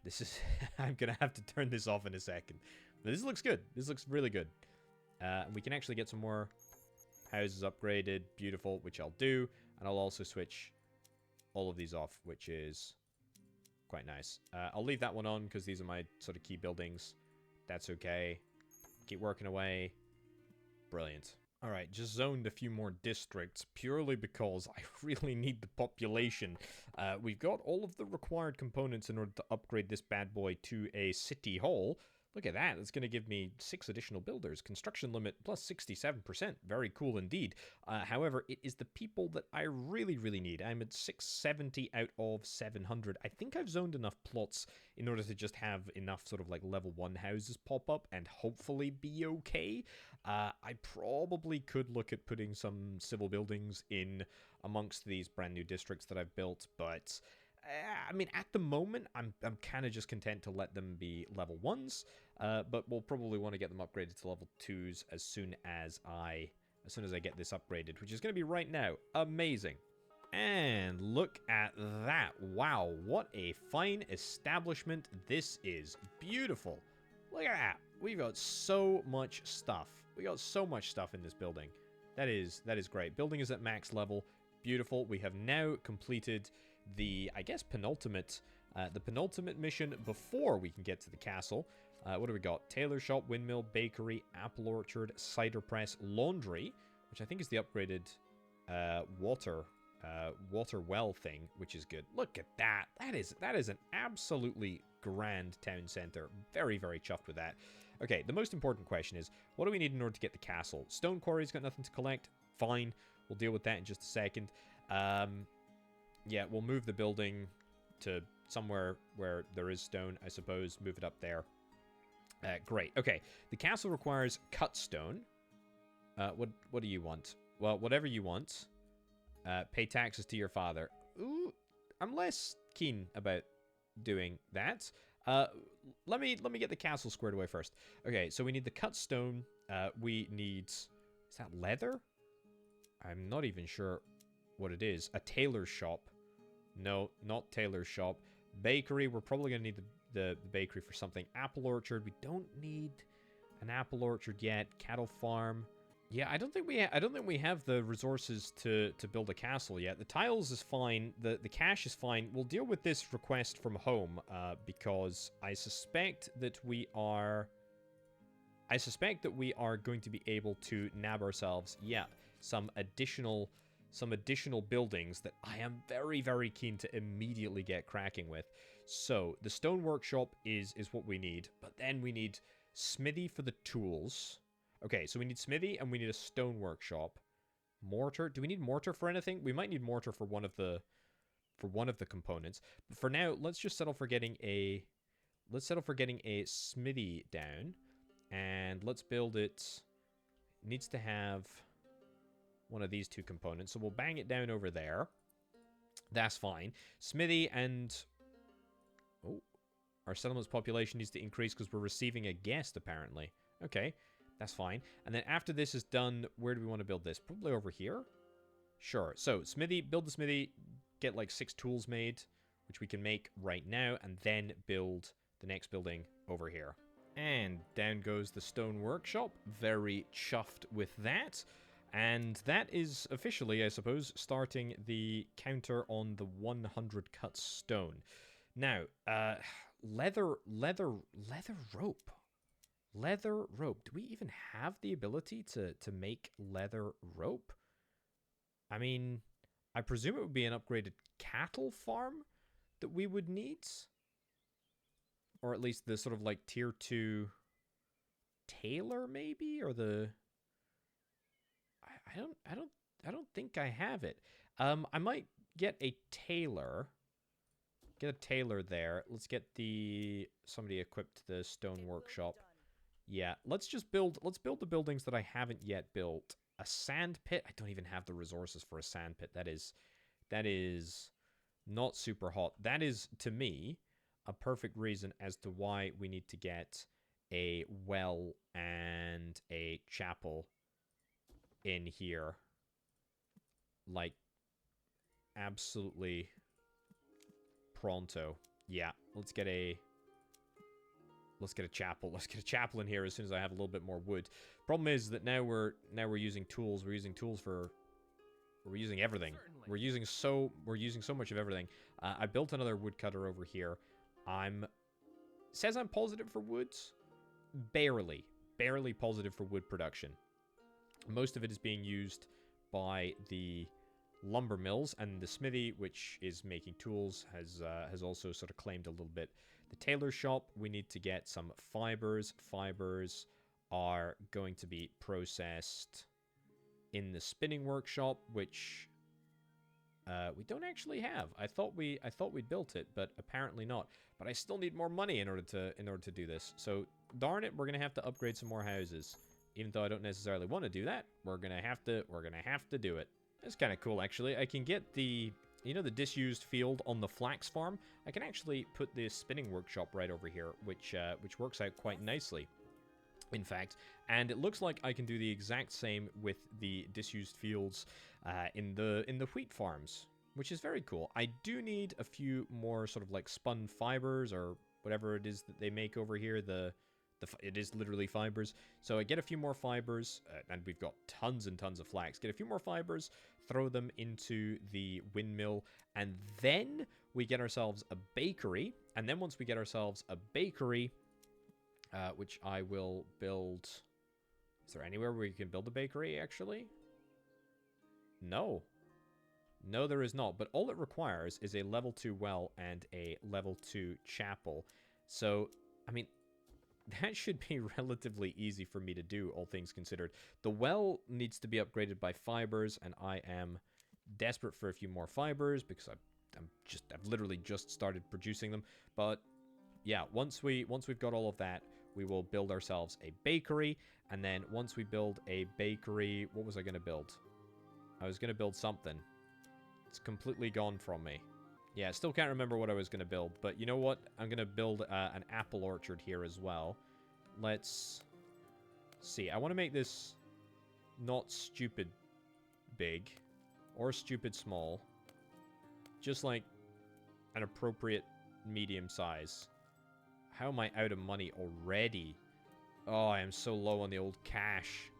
This is... I'm going to have to turn this off in a second. But this looks good. This looks really good. We can actually get some more houses upgraded. Beautiful, which I'll do. And I'll also switch all of these off, which is... quite nice. I'll leave that one on because these are my sort of key buildings. That's okay. Keep working away. Brilliant. Alright, just zoned a few more districts purely because I really need the population. We've got all of the required components in order to upgrade this bad boy to a city hall. Look at that. That's going to give me 6 additional builders. Construction limit plus 67%. Very cool indeed. However, it is the people that I really, really need. I'm at 670 out of 700. I think I've zoned enough plots in order to just have enough sort of like level 1 houses pop up and hopefully be okay. I probably could look at putting some civil buildings in amongst these brand new districts that I've built, but I mean, at the moment, I'm kind of just content to let them be level 1s, but we'll probably want to get them upgraded to level 2s as soon as I get this upgraded, which is going to be right now. Amazing. And look at that. Wow, what a fine establishment this is. Beautiful. Look at that. We've got so much stuff. We got so much stuff in this building. That is great. Building is at max level. Beautiful. We have now completed the, I guess, penultimate mission before we can get to the castle. What do we got? Tailor shop, windmill, bakery, apple orchard, cider press, laundry, which I think is the upgraded water well thing, which is good. Look at that. That is an absolutely grand town center. Very, very chuffed with that. Okay, the most important question is, what do we need in order to get the castle? Stone quarry's got nothing to collect. Fine. We'll deal with that in just a second. Yeah, we'll move the building to somewhere where there is stone, I suppose. Move it up there. Great. Okay, the castle requires cut stone. What do you want? Well, whatever you want. Pay taxes to your father. Ooh, I'm less keen about doing that. Let me get the castle squared away first. Okay, so we need the cut stone. We need... Is that leather? I'm not even sure what it is. A tailor's shop. No, not tailor's shop. Bakery. We're probably going to need the bakery for something. Apple orchard. We don't need an apple orchard yet. Cattle farm. Yeah, I don't think we have the resources to build a castle yet. The tiles is fine. The cash is fine. We'll deal with this request from home because I suspect that we are going to be able to nab ourselves, yeah, some additional buildings that I am very, very keen to immediately get cracking with. So the stone workshop is what we need, but then we need smithy for the tools. Okay, so we need smithy and we need a stone workshop. Mortar. Do we need mortar for anything? We might need mortar for one of the components. But for now, let's just settle for getting a smithy down, and let's build it. It needs to have one of these two components, so we'll bang it down over there. That's fine. Smithy and... Oh, our settlement's population needs to increase because we're receiving a guest, apparently. Okay, that's fine. And then after this is done, where do we want to build this? Probably over here? Sure. So, smithy, build the smithy, get like 6 tools made, which we can make right now, and then build the next building over here. And down goes the stone workshop. Very chuffed with that. And that is officially, I suppose, starting the counter on the 100 cut stone. Now, leather rope. Leather rope. Do we even have the ability to make leather rope? I mean, I presume it would be an upgraded cattle farm that we would need. Or at least the sort of like tier 2 tailor, maybe? Or the... I don't think I have it. I might get a tailor. Get a tailor there. Let's get somebody equipped the stone workshop. Yeah, let's build the buildings that I haven't yet built. A sand pit. I don't even have the resources for a sand pit. That is not super hot. That is, to me, a perfect reason as to why we need to get a well and a chapel in here. Like, absolutely pronto. Yeah, let's get a chapel. Let's get a chapel in here as soon as I have a little bit more wood. Problem is that now we're using tools. We're using everything. We're using so much of everything. I built another woodcutter over here. Says I'm positive for woods. Barely positive for wood production. Most of it is being used by the lumber mills, and the smithy, which is making tools, has also sort of claimed a little bit The tailor shop, we need to get some fibers. Fibers are going to be processed in the spinning workshop, which we don't actually have. I thought we built it, but apparently not. But I still need more money in order to do this. So darn it, we're gonna have to upgrade some more houses. Even though I don't necessarily want to do that, we're gonna have to do it. It's kind of cool, actually. I can get the, you know, the disused field on the flax farm. I can actually put this spinning workshop right over here, which works out quite nicely, in fact. And it looks like I can do the exact same with the disused fields in the wheat farms, which is very cool. I do need a few more sort of like spun fibers or whatever it is that they make over here. It is literally fibers. So I get a few more fibers, and we've got tons and tons of flax. Get a few more fibers, throw them into the windmill, and then we get ourselves a bakery. And then once we get ourselves a bakery, which I will build... Is there anywhere where you can build a bakery, actually? No. No, there is not. But all it requires is a level 2 well and a level 2 chapel. So, I mean... that should be relatively easy for me to do, all things considered. The well needs to be upgraded by fibers, and I am desperate for a few more fibers because I've literally just started producing them. But yeah, once we've got all of that, we will build ourselves a bakery, and then once we build a bakery, what was I going to build? I was going to build something. It's completely gone from me. Yeah, I still can't remember what I was going to build, but you know what? I'm going to build an apple orchard here as well. Let's see. I want to make this not stupid big or stupid small. Just like an appropriate medium size. How am I out of money already? Oh, I am so low on the old cash.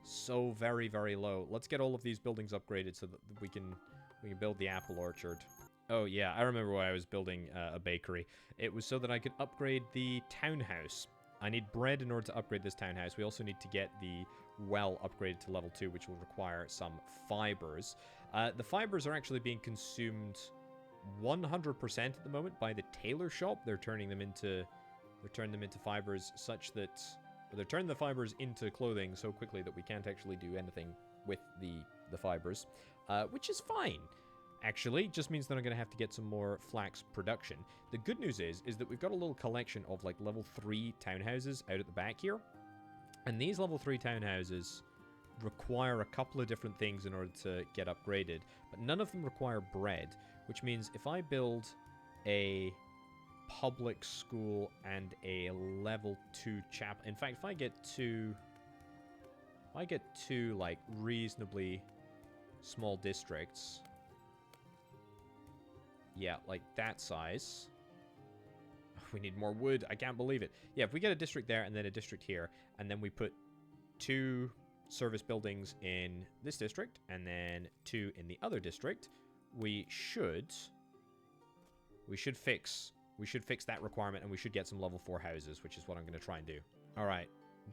So very, very low. Let's get all of these buildings upgraded so that we can build the apple orchard. Oh, yeah, I remember why I was building a bakery. It was so that I could upgrade the townhouse. I need bread in order to upgrade this townhouse. We also need to get the well upgraded to level 2, which will require some fibers. The fibers are actually being consumed 100% at the moment by the tailor shop. They're turning them into fibers such that... they're turning the fibers into clothing so quickly that we can't actually do anything with the fibers, which is fine. Actually, just means that I'm going to have to get some more flax production. The good news is that we've got a little collection of, like, level 3 townhouses out at the back here. And these level 3 townhouses require a couple of different things in order to get upgraded. But none of them require bread, which means if I build a public school and a level 2 chapel... In fact, if I get two, like, reasonably small districts... yeah, like that size. We need more wood. I can't believe it. Yeah, if we get a district there and then a district here, and then we put 2 service buildings in this district and then 2 in the other district, we should fix that requirement, and we should get some level 4 houses, which is what I'm going to try and do. All right.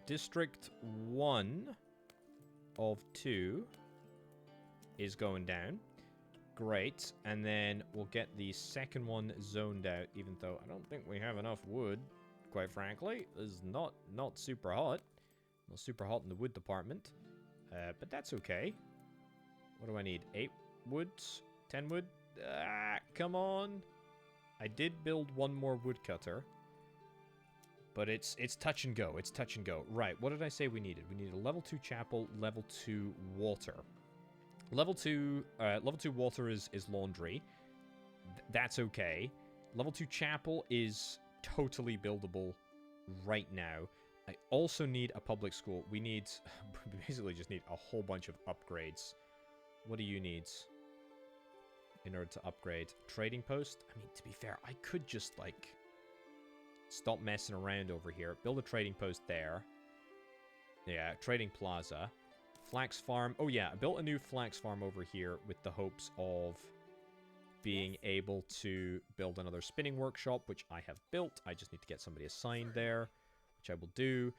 District 1 of 2 is going down. Great, and then we'll get the second one zoned out, even though I don't think we have enough wood, quite frankly. This is not super hot. Not super hot in the wood department, but that's okay. What do I need? 8 wood? 10 wood? Come on. I did build one more woodcutter, but it's touch and go. It's touch and go. Right, what did I say we needed? We needed a level 2 chapel, level 2 water. Level 2 water is laundry. That's okay. Level 2 chapel is totally buildable right now. I also need a public school. We basically just need a whole bunch of upgrades. What do you need in order to upgrade? Trading post? I mean, to be fair, I could just, like, stop messing around over here. Build a trading post there. Yeah, trading plaza. Flax farm. Oh, yeah, I built a new flax farm over here with the hopes of being able to build another spinning workshop, which I have built. I just need to get somebody assigned there, which I will do.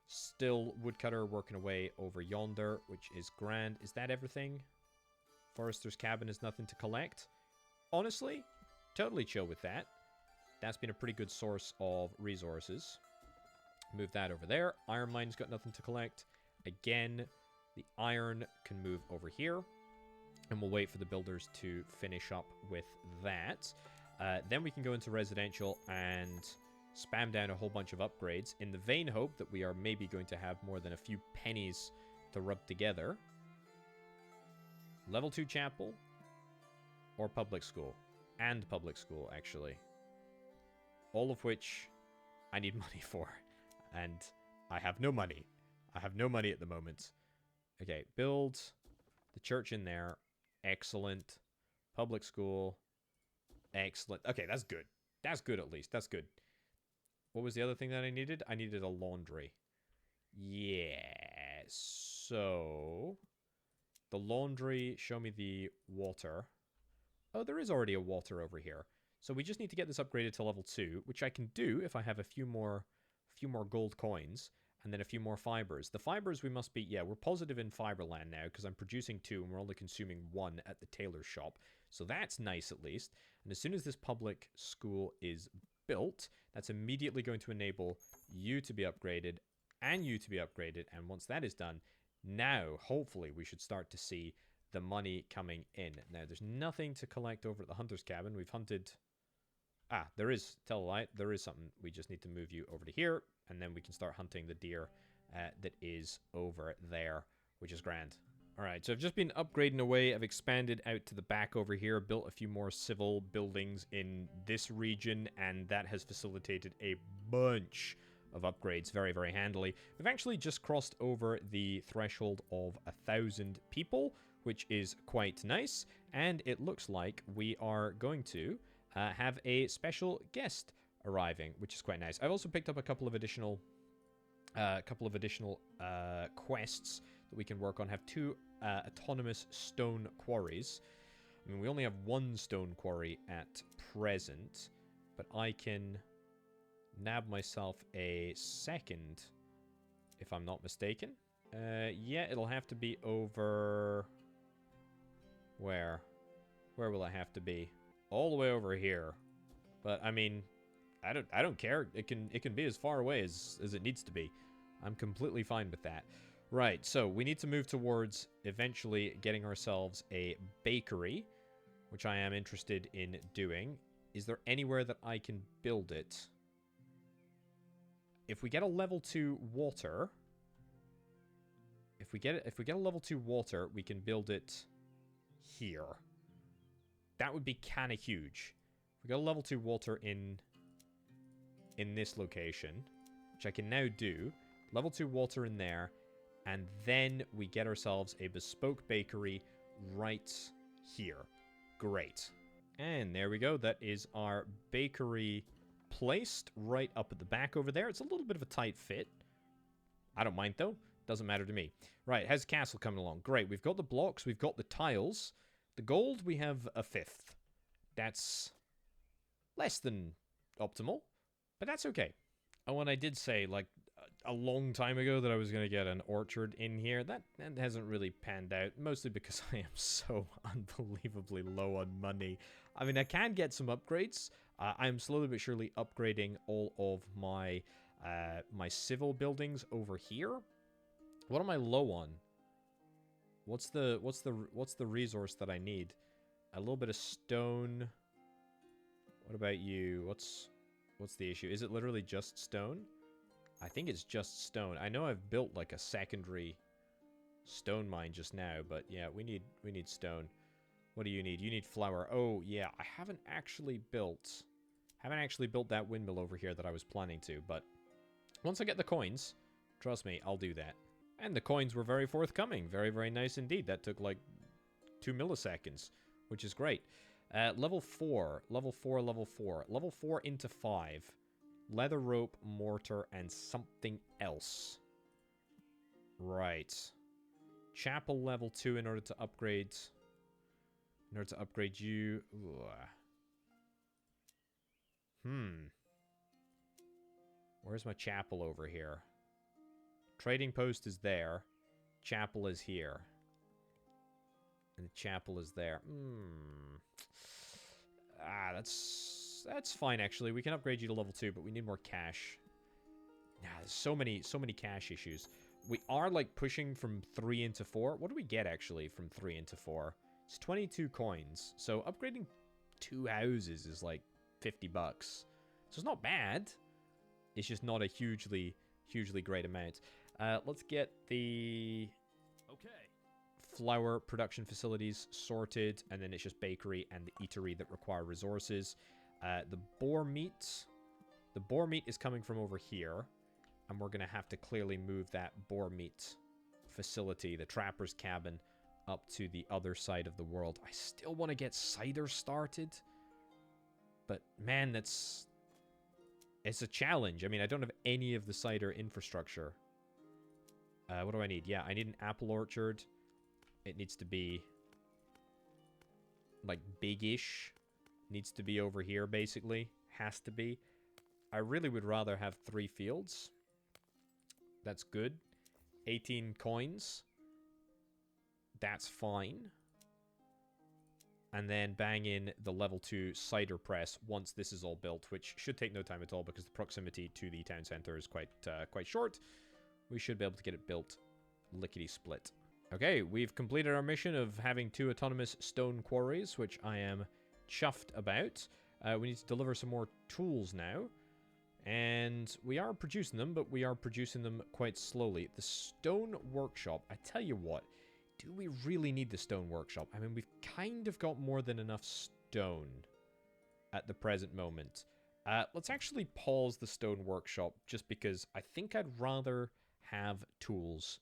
Still woodcutter working away over yonder, which is grand. Is that everything? Forester's cabin is nothing to collect. Honestly, totally chill with that. That's been a pretty good source of resources. Move that over there. Iron mine's got nothing to collect. Again, the iron can move over here. And we'll wait for the builders to finish up with that. Then we can go into residential and spam down a whole bunch of upgrades in the vain hope that we are maybe going to have more than a few pennies to rub together. Level 2 chapel or public school. And public school, actually. All of which I need money for. And I have no money. I have no money at the moment. Okay, build the church in there. Excellent. Public school. Excellent. Okay, that's good. That's good at least. That's good. What was the other thing that I needed? I needed a laundry. Yeah. So the laundry, show me the water. Oh, there is already a water over here. So we just need to get this upgraded to level 2, which I can do if I have a few more gold coins and then a few more fibers. The fibers we must be, yeah, we're positive in Fiberland now because I'm producing 2 and we're only consuming 1 at the tailor shop. So that's nice at least. And as soon as this public school is built, that's immediately going to enable you to be upgraded and you to be upgraded. And once that is done, now hopefully we should start to see the money coming in. Now there's nothing to collect over at the hunter's cabin. We've hunted... Ah, there is, tell a lie, there is something. We just need to move you over to here, and then we can start hunting the deer that is over there, which is grand. Alright, so I've just been upgrading away. I've expanded out to the back over here, built a few more civil buildings in this region, and that has facilitated a bunch of upgrades very, very handily. We've actually just crossed over the threshold of 1,000 people, which is quite nice, and it looks like we are going to... have a special guest arriving, which is quite nice. I've also picked up a couple of additional quests that we can work on. Have 2 autonomous stone quarries. I mean, we only have 1 stone quarry at present, but I can nab myself a second, if I'm not mistaken. Yeah, it'll have to be over... Where? Where will it have to be? All the way over here. But I mean, I don't care. It can be as far away as it needs to be. I'm completely fine with that. Right, so we need to move towards eventually getting ourselves a bakery, which I am interested in doing. Is there anywhere that I can build it? If we get a level 2 water, if we get a level 2 water, we can build it here. That would be kind of huge. We got a level 2 water in this location, which I can now do. Level 2 water in there, and then we get ourselves a bespoke bakery right here. Great. And there we go. That is our bakery placed right up at the back over there. It's a little bit of a tight fit. I don't mind, though. Doesn't matter to me. Right, how's the castle coming along? Great. We've got the blocks. We've got the tiles. The gold, we have a 5th. That's less than optimal, but that's okay. Oh, and I did say, like, a long time ago that I was going to get an orchard in here. That hasn't really panned out, mostly because I am so unbelievably low on money. I mean, I can get some upgrades. I am slowly but surely upgrading all of my my civil buildings over here. What am I low on? What's the resource that I need? A little bit of stone. What about you? What's the issue? Is it literally just stone? I think it's just stone. I know I've built like a secondary stone mine just now, but yeah, we need stone. What do you need? You need flour. Oh yeah, I haven't actually built that windmill over here that I was planning to, but once I get the coins, trust me, I'll do that. And the coins were very forthcoming. Very, very nice indeed. That took like 2 milliseconds, which is great. Level 4. Level 4, level 4. Level 4 into 5. Leather rope, mortar, and something else. Right. Chapel level 2 in order to upgrade... In order to upgrade you... Where's my chapel over here? Trading post is there. Chapel is here. And the chapel is there. That's That's fine, actually. We can upgrade you to level 2, but we need more cash. Nah, there's so many cash issues. We are, like, pushing from 3 into 4. What do we get, actually, from 3 into 4? It's 22 coins. So upgrading 2 houses is, like, 50 bucks. So it's not bad. It's just not a hugely great amount. Let's get the flour production facilities sorted, and then it's just bakery and the eatery that require resources. The boar meat is coming from over here, and we're gonna have to clearly move that boar meat facility, the trapper's cabin, up to the other side of the world. I still want to get cider started, but man, it's a challenge. I mean, I don't have any of the cider infrastructure. What do I need? Yeah, I need an apple orchard. It needs to be, like, big-ish. Needs to be over here, basically. Has to be. I really would rather have 3 fields. That's good. 18 coins. That's fine. And then bang in the level 2 cider press once this is all built, which should take no time at all because the proximity to the town center is quite short. We should be able to get it built lickety-split. Okay, we've completed our mission of having 2 autonomous stone quarries, which I am chuffed about. We need to deliver some more tools now. And we are producing them, but we are producing them quite slowly. The stone workshop, I tell you what, do we really need the stone workshop? I mean, we've kind of got more than enough stone at the present moment. Let's actually pause the stone workshop just because I think I'd rather have tools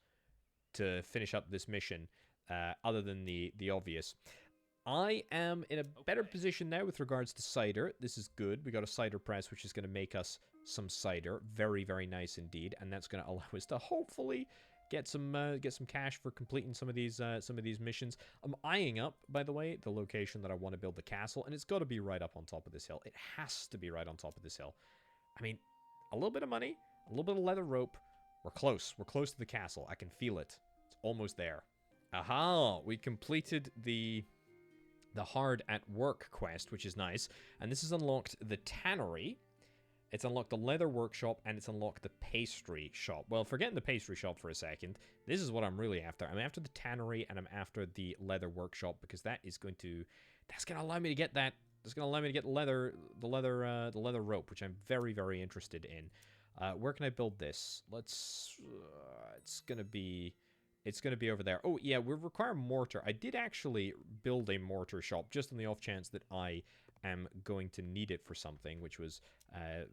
to finish up this mission other than the obvious. I am in a better position now with regards to cider. This is good. We got a cider press, which is going to make us some cider. Very, very nice indeed. And that's going to allow us to hopefully get some cash for completing some of these missions. I'm eyeing up, by the way, the location that I want to build the castle, and it's got to be right up on top of this hill. It has to be right on top of this hill. I mean, a little bit of money, a little bit of leather rope. We're close. We're close to the castle. I can feel it. It's almost there. Aha! We completed the hard at work quest, which is nice. And this has unlocked the tannery. It's unlocked the leather workshop, and it's unlocked the pastry shop. Well, forgetting the pastry shop for a second, this is what I'm really after. I'm after the tannery, and I'm after the leather workshop, because that's going to allow me to get that. That's going to allow me to get the leather rope, which I'm very, very interested in. Where can I build this? It's going to be over there. Oh, yeah, we require mortar. I did actually build a mortar shop, just on the off chance that I am going to need it for something, which was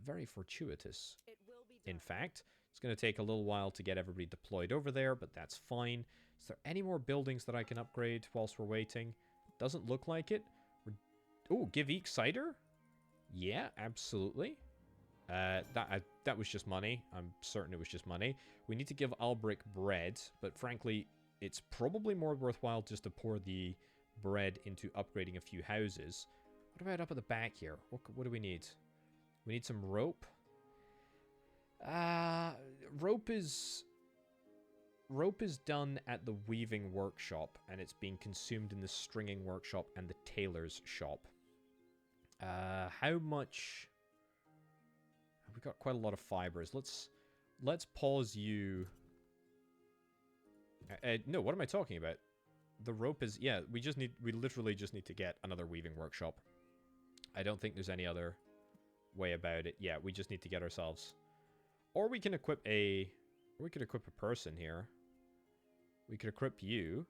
very fortuitous. In fact, it's going to take a little while to get everybody deployed over there, but that's fine. Is there any more buildings that I can upgrade whilst we're waiting? Doesn't look like it. Oh, give Eek cider? Yeah, absolutely. That was just money. I'm certain it was just money. We need to give Albric bread, but frankly, it's probably more worthwhile just to pour the bread into upgrading a few houses. What about up at the back here? What do we need? We need some rope. Rope is done at the weaving workshop, and it's being consumed in the stringing workshop and the tailor's shop. How much? We've got quite a lot of fibers. Let's pause you. No, what am I talking about? The rope is, yeah, we literally just need to get another weaving workshop. I don't think there's any other way about it. Yeah, we just need to get ourselves, or we can equip a person here. We could equip you.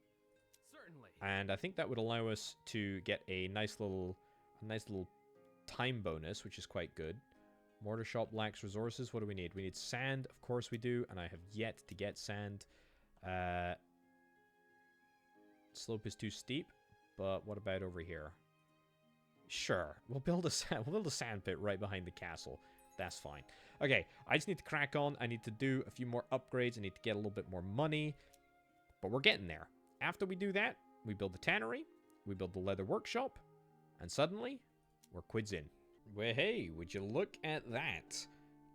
Certainly. And I think that would allow us to get a nice little time bonus, which is quite good. Mortar shop lacks resources. What do we need? We need sand. Of course we do, and I have yet to get sand. Slope is too steep, but what about over here? Sure, we'll build a sand pit right behind the castle. That's fine. Okay, I just need to crack on. I need to do a few more upgrades. I need to get a little bit more money, but we're getting there. After we do that, we build the tannery, we build the leather workshop, and suddenly, we're quids in. Well, hey, would you look at that?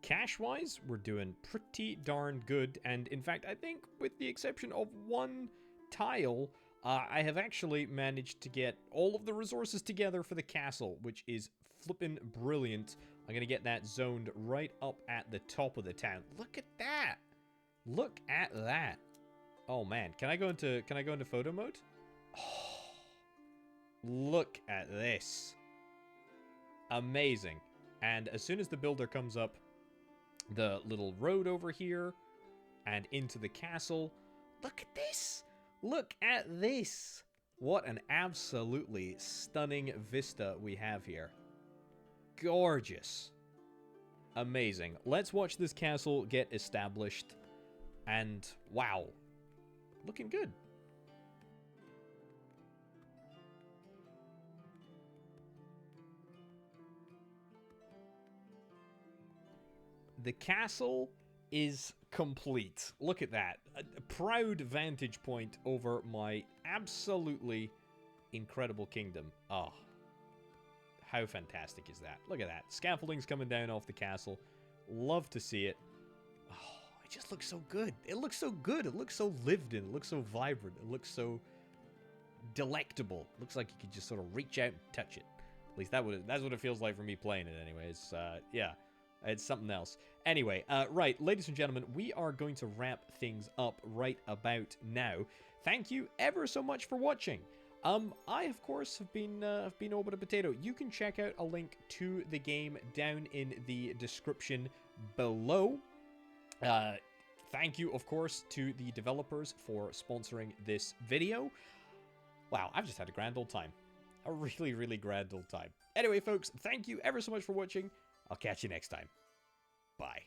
Cash-wise, we're doing pretty darn good, and in fact, I think with the exception of one tile, I have actually managed to get all of the resources together for the castle, which is flippin' brilliant. I'm gonna get that zoned right up at the top of the town. Look at that! Look at that! Oh man, can I go into photo mode? Oh, look at this! Amazing. And as soon as the builder comes up the little road over here and into the castle, look at this! Look at this! What an absolutely stunning vista we have here. Gorgeous. Amazing. Let's watch this castle get established. And wow. Looking good. The castle is complete. Look at that. A proud vantage point over my absolutely incredible kingdom. Oh, how fantastic is that? Look at that. Scaffolding's coming down off the castle. Love to see it. Oh, it just looks so good. It looks so good. It looks so lived in. It looks so vibrant. It looks so delectable. It looks like you could just sort of reach out and touch it. At least that's what it feels like for me playing it anyways. Yeah. It's something else. Anyway, right, ladies and gentlemen, we are going to wrap things up right about now. Thank you ever so much for watching. I, of course, have been Orbital Potato. You can check out a link to the game down in the description below. Thank you, of course, to the developers for sponsoring this video. Wow, I've just had a grand old time. A really, really grand old time. Anyway, folks, thank you ever so much for watching. I'll catch you next time. Bye.